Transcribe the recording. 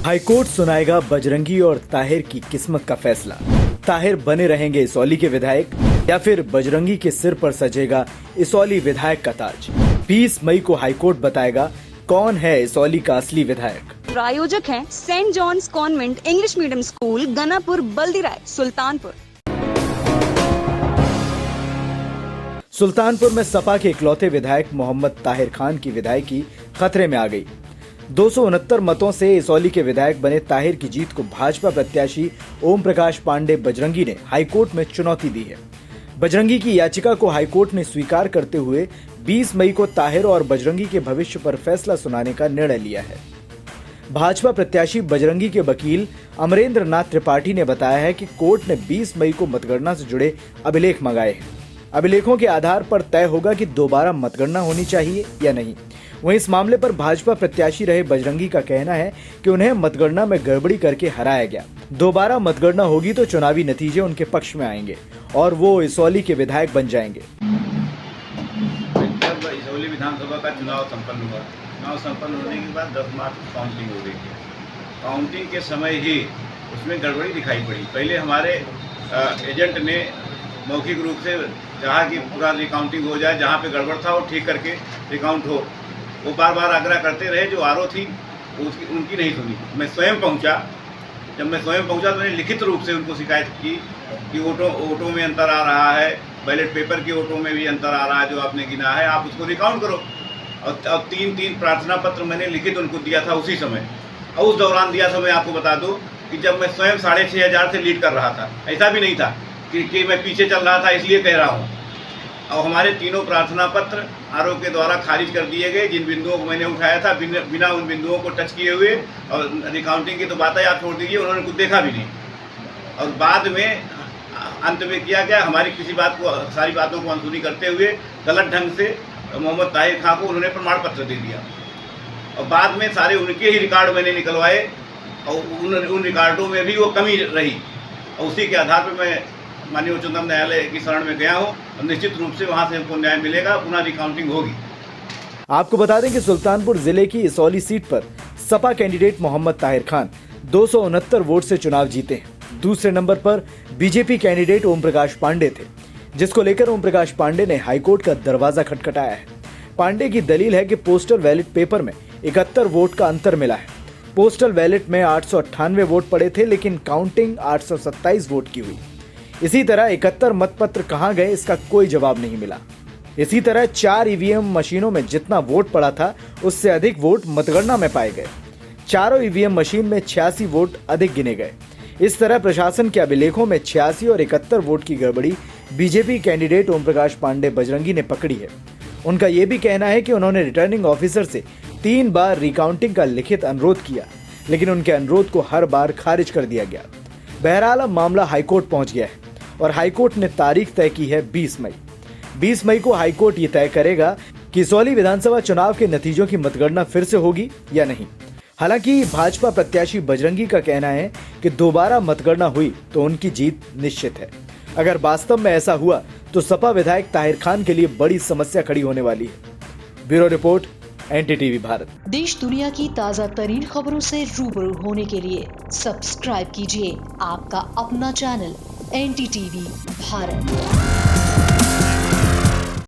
High court सुनाएगा बजरंगी और ताहिर की किस्मत का फैसला। ताहिर बने रहेंगे इसौली के विधायक या फिर बजरंगी के सिर पर सजेगा इसौली विधायक का ताज। 20 मई को हाईकोर्ट बताएगा कौन है इसौली का असली विधायक। प्रायोजक हैं Saint John's convent English medium school, Ganapur, Baldirai, Sultanpur. Sultanpur में सपा के इकलौते विधायक मोहम्मद ताहिर खान की विधायकी खतरे में आ गई। 269 मतों से इसौली के विधायक बने ताहिर की जीत को भाजपा प्रत्याशी ओम प्रकाश पांडे बजरंगी ने हाईकोर्ट में चुनौती दी है। बजरंगी की याचिका को हाईकोर्ट ने स्वीकार करते हुए 20 मई को ताहिर और बजरंगी के भविष्य पर फैसला सुनाने का निर्णय लिया है। भाजपा प्रत्याशी बजरंगी के वकील अमरेंद्र नाथ त्रिपाठी ने बताया है कि कोर्ट ने 20 मई को मतगणना से जुड़े अभिलेख मंगाए हैं। अभिलेखों के आधार पर तय होगा कि दोबारा मतगणना होनी चाहिए या नहीं। वहीं इस मामले पर भाजपा प्रत्याशी रहे बजरंगी का कहना है कि उन्हें मतगणना में गड़बड़ी करके हराया गया। दोबारा मतगणना होगी तो चुनावी नतीजे उनके पक्ष में आएंगे और वो इसौली के विधायक बन जाएंगे। इसौली विधानसभा का चुनाव संपन्न हुआ। चुनाव संपन्न होने के बाद 10 मार्च को काउंटिंग हो गई थी। काउंटिंग के समय ही उसमें गड़बड़ी दिखाई पड़ी। पहले हमारे एजेंट ने मौखिक रूप से कहा कि पूरा रिकाउंटिंग हो जाए, जहाँ पे गड़बड़ था वो ठीक करके रिकाउंट हो। वो बार बार आग्रह करते रहे। जो आरओ थी उनकी नहीं सुनी। मैं स्वयं पहुंचा। जब मैं स्वयं पहुंचा तो मैंने लिखित रूप से उनको शिकायत की कि वोटों में अंतर आ रहा है, बैलेट पेपर के वोटों में भी अंतर आ रहा है जो आपने गिना है, आप उसको रिकाउंट करो। और 3 प्रार्थना पत्र मैंने लिखित उनको दिया था उसी समय। और उस दौरान दिया था। मैं आपको बता दूँ कि जब मैं स्वयं 6,500 से लीड कर रहा था, ऐसा भी नहीं था कि मैं पीछे चल रहा था इसलिए कह रहा हूँ। और हमारे तीनों प्रार्थना पत्र आरओ के द्वारा खारिज कर दिए गए। जिन बिंदुओं को मैंने उठाया था बिना उन बिंदुओं को टच किए हुए, और रिकाउंटिंग की तो बात है आप छोड़ दीजिए, उन्होंने कुछ देखा भी नहीं। और बाद में अंत में किया गया, हमारी किसी बात को, सारी बातों को अनसुनी करते हुए गलत ढंग से मोहम्मद ताहिर खान को उन्होंने प्रमाण पत्र दे दिया। और बाद में सारे उनके ही रिकॉर्ड मैंने निकलवाए और उन रिकॉर्डों में भी वो कमी रही। और उसी के आधार पर मैं माननीय उच्चतम न्यायालय की शरण में गया हूँ और निश्चित रूप से वहाँ से हमको न्याय मिलेगा, पुनः रिकाउंटिंग होगी। आपको बता दें कि सुल्तानपुर जिले की इसौली सीट पर सपा कैंडिडेट मोहम्मद ताहिर खान 269 वोट से चुनाव जीते हैं। दूसरे नंबर पर बीजेपी कैंडिडेट ओम प्रकाश पांडे थे, जिसको लेकर ओम प्रकाश पांडे ने हाईकोर्ट का दरवाजा खटखटाया है। पांडे की दलील है कि पोस्टल बैलेट पेपर में 71 वोट का अंतर मिला है। पोस्टल बैलेट में 898 वोट पड़े थे, लेकिन काउंटिंग 827 वोट की हुई। इसी तरह 71 मतपत्र कहां गए, इसका कोई जवाब नहीं मिला। इसी तरह 4 ईवीएम मशीनों में जितना वोट पड़ा था उससे अधिक वोट मतगणना में पाए गए। चारों ईवीएम मशीन में 86 वोट अधिक गिने गए। इस तरह प्रशासन के अभिलेखों में 86 और 71 वोट की गड़बड़ी बीजेपी कैंडिडेट ओम प्रकाश पांडे बजरंगी ने पकड़ी है। उनका यह भी कहना है कि उन्होंने रिटर्निंग ऑफिसर से 3 बार रिकाउंटिंग का लिखित अनुरोध किया, लेकिन उनके अनुरोध को हर बार खारिज कर दिया गया। बहरहाल अब मामला हाईकोर्ट पहुंच गया है और हाईकोर्ट ने तारीख तय की है 20 मई। 20 मई को हाईकोर्ट ये तय करेगा कि इसौली विधानसभा चुनाव के नतीजों की मतगणना फिर से होगी या नहीं। हालांकि भाजपा प्रत्याशी बजरंगी का कहना है कि दोबारा मतगणना हुई तो उनकी जीत निश्चित है। अगर वास्तव में ऐसा हुआ तो सपा विधायक ताहिर खान के लिए बड़ी समस्या खड़ी होने वाली है। Bureau report, NDTV Bharat. देश दुनिया की ताज़ा तरीन खबरों से रूबरू होने के लिए सब्सक्राइब कीजिए आपका अपना चैनल एनडीटीवी भारत।